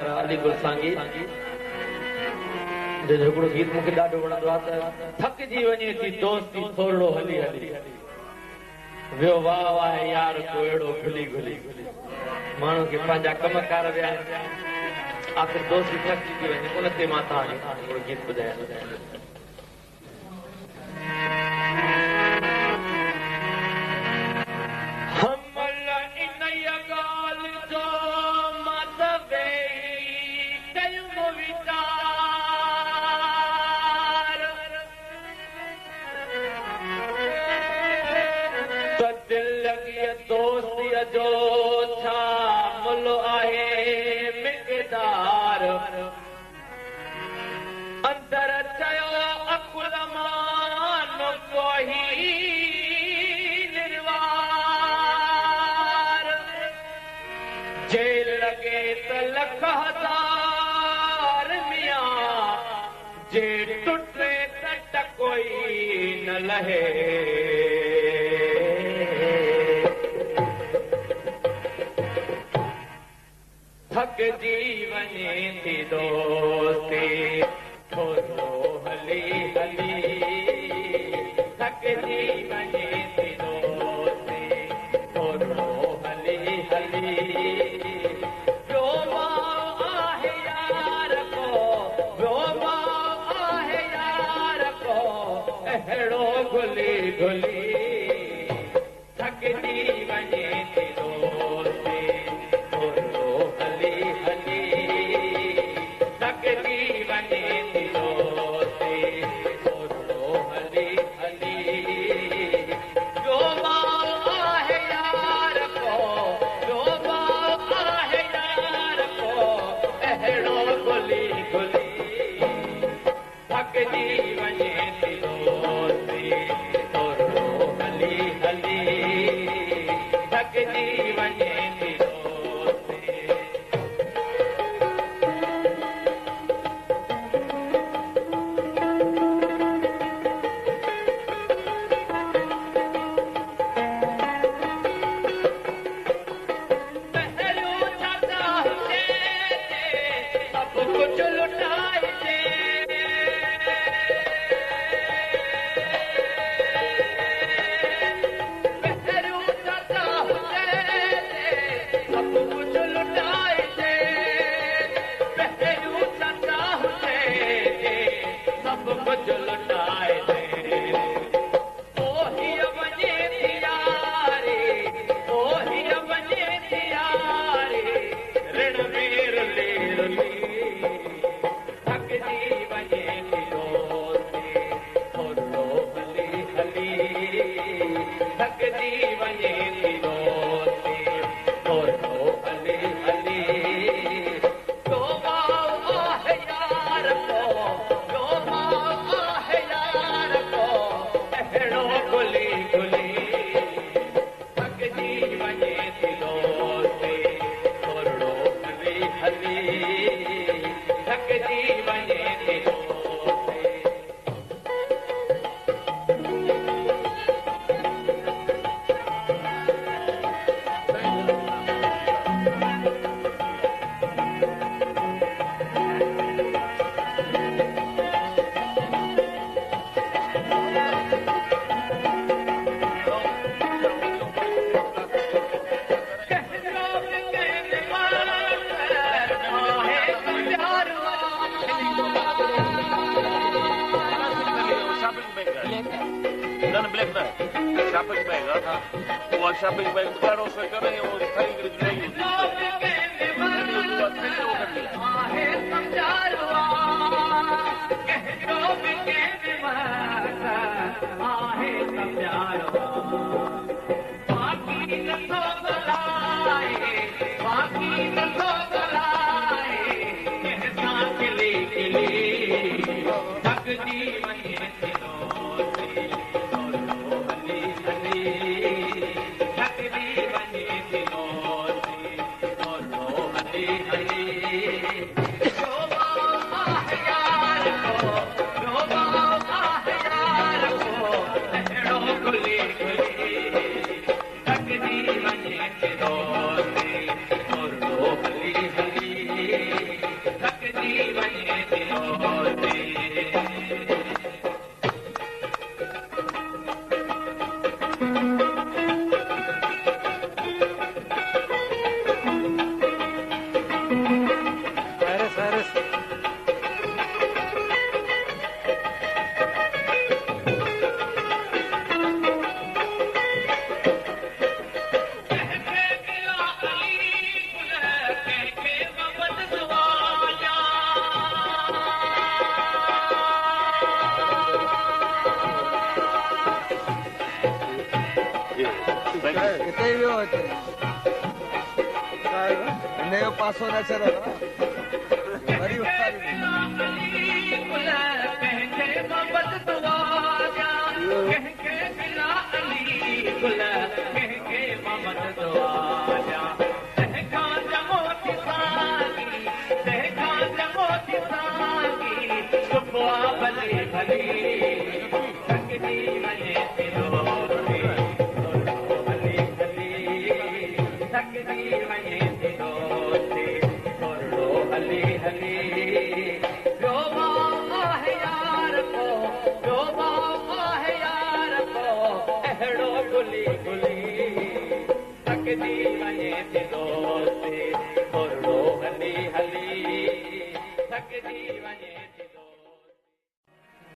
अली गुलसांगी जो हिकिड़ो गीत मूंखे ॾाढो वणंदो आहे त थकिजी वञे थी दोस्ती थोरो हली हली वियो वाह वाह यार को अहिड़ो घुली घुली माण्हू खे पंहिंजा कमकार विया आख़िर दोस्ती थकिजी थी वञे उन ते मां तव्हांखे हिकिड़ो गीत ॿुधायां जो छा मुल आहे मिक़दार अंदर चयो अकुल मान कोही निर्वार जेल लगे त लख हज़ार मियां जे टुटे त कोई न लहे थकिजी वञे थी दोस्ती थोरो हली हली थकिजी वञे थी दोस्ती थोरो हली हली ॿियो मां आहे यार को ॿियो मां आहे यार को अहिड़ो घुली घुली थकिजी वञे थी दोस्ती पासो न चलो वरी गुली गुली थकजी वञे थी